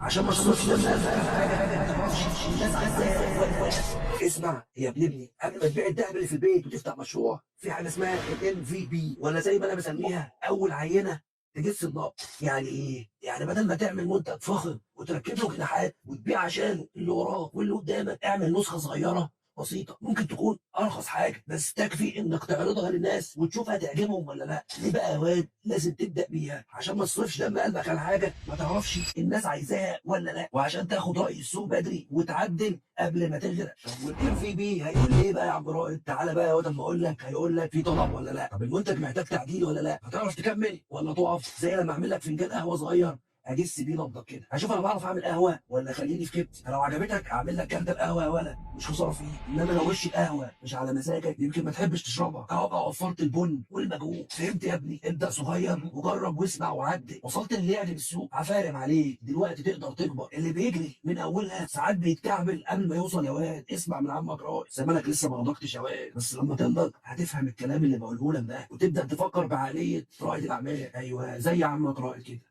عشان ما تصرفش لما حاجه ما تعرفش الناس عايزاها. اسمع يا ابن ابني، قبل ما تبيع الدهب اللي في البيت وتفتح مشروع، في حاجه اسمها الام في بي، ولا زي ما انا بسميها اول عينه تجس النبض. يعني ايه؟ يعني بدل ما تعمل منتج فخم وتركب له جناحات وتبيع عشانه اللي وراك واللي قدامك، اعمل نسخه صغيره بسيطه، ممكن تكون ارخص حاجه بس تكفي انك تعرضها للناس وتشوف هتعجبهم ولا لا. دي بقى يا واد لازم تبدا بيها عشان ما تصرفش دم قلبك على حاجه ما تعرفش الناس عايزاها ولا لا، وعشان تاخد راي السوق بدري وتعدل قبل ما تغرق. طب والام في بي هيقول لي ايه بقى يا عم رائد؟ تعالى بقى يا واد اما اقول لك، هيقول لك في طلب ولا لا، طب المنتج محتاج تعديل ولا لا، هتعرف تكمل ولا تقف. زي لما اعمل لك فنجان قهوه صغير اجس بيه نبضك كده، هشوف انا بعرف اعمل قهوه ولا خليني في كبتي. لو عجبتك اعمل لك كارت القهوه يا ولا، مش خساره فيه. انما لو وش القهوه مش على مزاجك يمكن ما تحبش تشربها، او ابقى وفرت البن والمجهود. فهمت يا ابني؟ ابدا صغير وجرب واسمع وعدل. وصلت اللي يعجب السوق عفارم عليك، دلوقتي تقدر تكبر. اللي بيجري من اولها ساعات بيتكعبل قبل ما يوصل. يا واد اسمع من عمك رائد، زمانك لسه ما نضجتش يا واد، بس لما تنضج هتفهم الكلام اللي بقوله لك ده وتبدا تفكر بعقليه رائد الاعمال. ايوه زي عمك رائد كده.